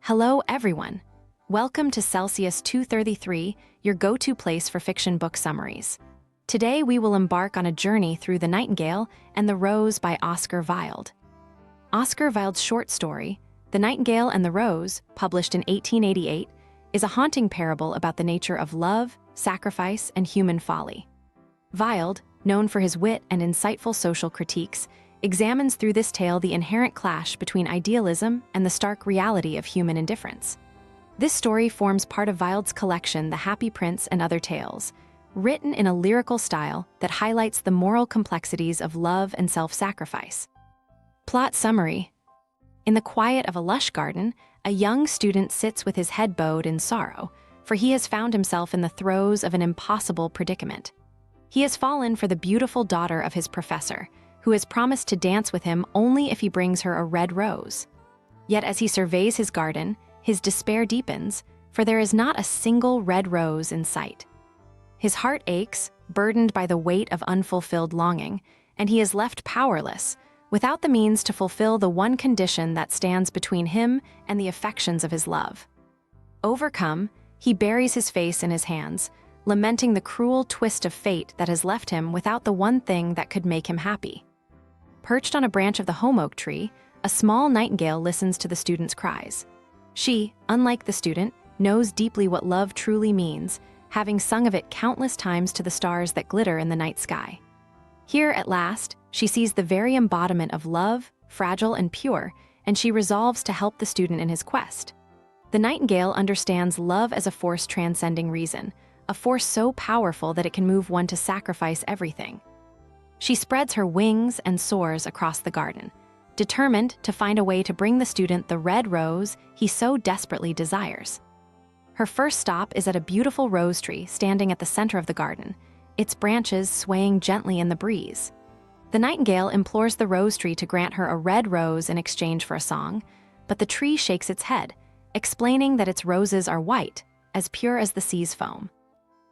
Hello, everyone. Welcome to Celsius 233, your go-to place for fiction book summaries. Today, we will embark on a journey through The Nightingale and the Rose by Oscar Wilde. Oscar Wilde's short story, The Nightingale and the Rose, published in 1888, is a haunting parable about the nature of love, sacrifice, and human folly. Wilde, known for his wit and insightful social critiques, examines through this tale the inherent clash between idealism and the stark reality of human indifference. This story forms part of Wilde's collection The Happy Prince and Other Tales, written in a lyrical style that highlights the moral complexities of love and self-sacrifice. Plot summary. In the quiet of a lush garden, a young student sits with his head bowed in sorrow, for he has found himself in the throes of an impossible predicament. He has fallen for the beautiful daughter of his professor, who has promised to dance with him only if he brings her a red rose. Yet as he surveys his garden, his despair deepens, for there is not a single red rose in sight. His heart aches, burdened by the weight of unfulfilled longing, and he is left powerless, without the means to fulfill the one condition that stands between him and the affections of his love. Overcome, he buries his face in his hands, lamenting the cruel twist of fate that has left him without the one thing that could make him happy. Perched on a branch of the holm oak tree, a small nightingale listens to the student's cries. She, unlike the student, knows deeply what love truly means, having sung of it countless times to the stars that glitter in the night sky. Here, at last, she sees the very embodiment of love, fragile and pure, and she resolves to help the student in his quest. The nightingale understands love as a force transcending reason, a force so powerful that it can move one to sacrifice everything. She spreads her wings and soars across the garden, determined to find a way to bring the student the red rose he so desperately desires. Her first stop is at a beautiful rose tree standing at the center of the garden, its branches swaying gently in the breeze. The nightingale implores the rose tree to grant her a red rose in exchange for a song, but the tree shakes its head, explaining that its roses are white, as pure as the sea's foam.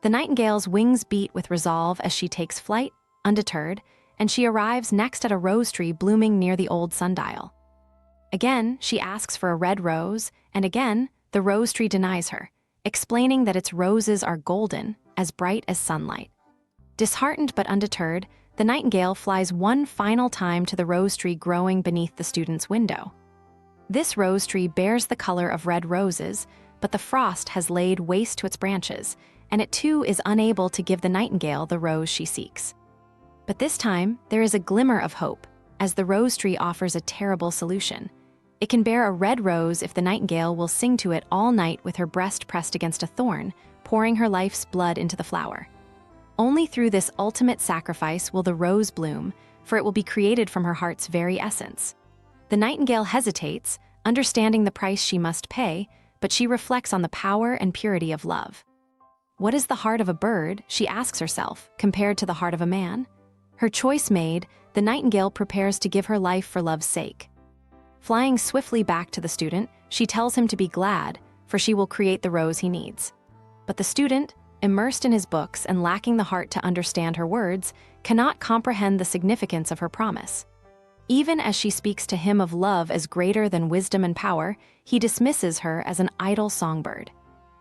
The nightingale's wings beat with resolve as she takes flight, undeterred, and she arrives next at a rose tree blooming near the old sundial. Again, she asks for a red rose, and again, the rose tree denies her, explaining that its roses are golden, as bright as sunlight. Disheartened but undeterred, the nightingale flies one final time to the rose tree growing beneath the student's window. This rose tree bears the color of red roses, but the frost has laid waste to its branches, and it too is unable to give the nightingale the rose she seeks. But this time, there is a glimmer of hope, as the rose tree offers a terrible solution. It can bear a red rose if the nightingale will sing to it all night with her breast pressed against a thorn, pouring her life's blood into the flower. Only through this ultimate sacrifice will the rose bloom, for it will be created from her heart's very essence. The nightingale hesitates, understanding the price she must pay, but she reflects on the power and purity of love. What is the heart of a bird, she asks herself, compared to the heart of a man? Her choice made, the nightingale prepares to give her life for love's sake. Flying swiftly back to the student, she tells him to be glad, for she will create the rose he needs. But the student, immersed in his books and lacking the heart to understand her words, cannot comprehend the significance of her promise. Even as she speaks to him of love as greater than wisdom and power, he dismisses her as an idle songbird.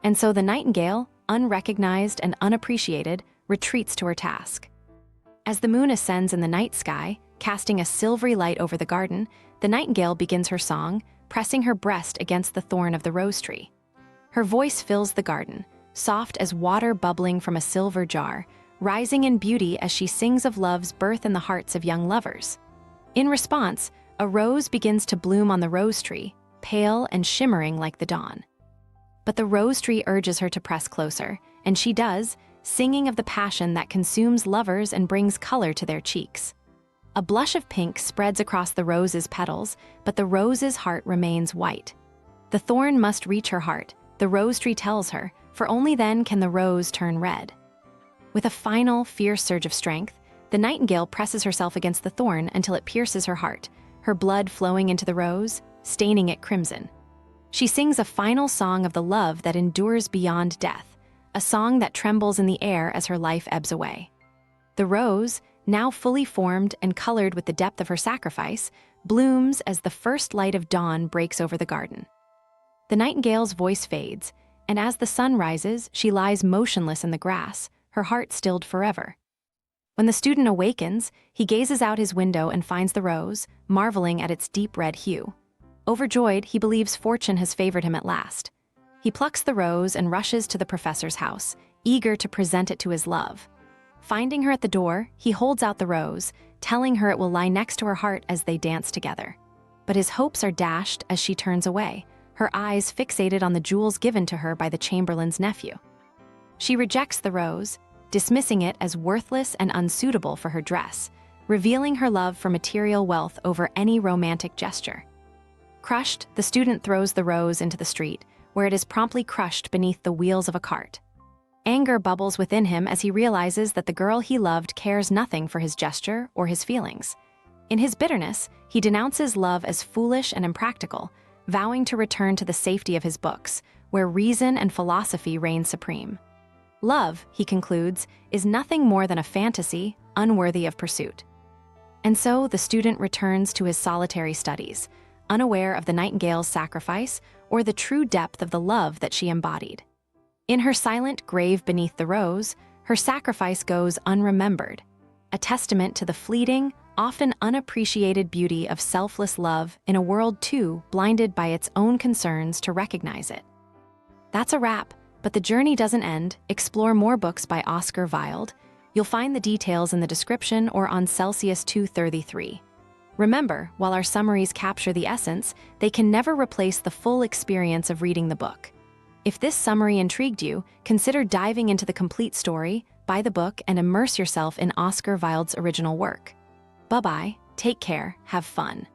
And so the nightingale, unrecognized and unappreciated, retreats to her task. As the moon ascends in the night sky, casting a silvery light over the garden, the nightingale begins her song, pressing her breast against the thorn of the rose tree. Her voice fills the garden, soft as water bubbling from a silver jar, rising in beauty as she sings of love's birth in the hearts of young lovers. In response, a rose begins to bloom on the rose tree, pale and shimmering like the dawn. But the rose tree urges her to press closer, and she does, singing of the passion that consumes lovers and brings color to their cheeks. A blush of pink spreads across the rose's petals, but the rose's heart remains white. The thorn must reach her heart, the rose tree tells her, for only then can the rose turn red. With a final, fierce surge of strength, the nightingale presses herself against the thorn until it pierces her heart, her blood flowing into the rose, staining it crimson. She sings a final song of the love that endures beyond death, a song that trembles in the air as her life ebbs away. The rose, now fully formed and colored with the depth of her sacrifice, blooms as the first light of dawn breaks over the garden. The nightingale's voice fades, and as the sun rises, she lies motionless in the grass, her heart stilled forever. When the student awakens, he gazes out his window and finds the rose, marveling at its deep red hue. Overjoyed, he believes fortune has favored him at last. He plucks the rose and rushes to the professor's house, eager to present it to his love. Finding her at the door, he holds out the rose, telling her it will lie next to her heart as they dance together. But his hopes are dashed as she turns away, her eyes fixated on the jewels given to her by the chamberlain's nephew. She rejects the rose, dismissing it as worthless and unsuitable for her dress, revealing her love for material wealth over any romantic gesture. Crushed, the student throws the rose into the street, where it is promptly crushed beneath the wheels of a cart. Anger bubbles within him as he realizes that the girl he loved cares nothing for his gesture or his feelings. In his bitterness, he denounces love as foolish and impractical, vowing to return to the safety of his books, where reason and philosophy reign supreme. Love, he concludes, is nothing more than a fantasy, unworthy of pursuit. And so the student returns to his solitary studies, unaware of the nightingale's sacrifice or the true depth of the love that she embodied. In her silent grave beneath the rose, her sacrifice goes unremembered, a testament to the fleeting, often unappreciated beauty of selfless love in a world too blinded by its own concerns to recognize it. That's a wrap, but the journey doesn't end. Explore more books by Oscar Wilde. You'll find the details in the description or on Celsius 233. Remember, while our summaries capture the essence, they can never replace the full experience of reading the book. If this summary intrigued you, consider diving into the complete story, buy the book, and immerse yourself in Oscar Wilde's original work. Bye-bye, take care, have fun.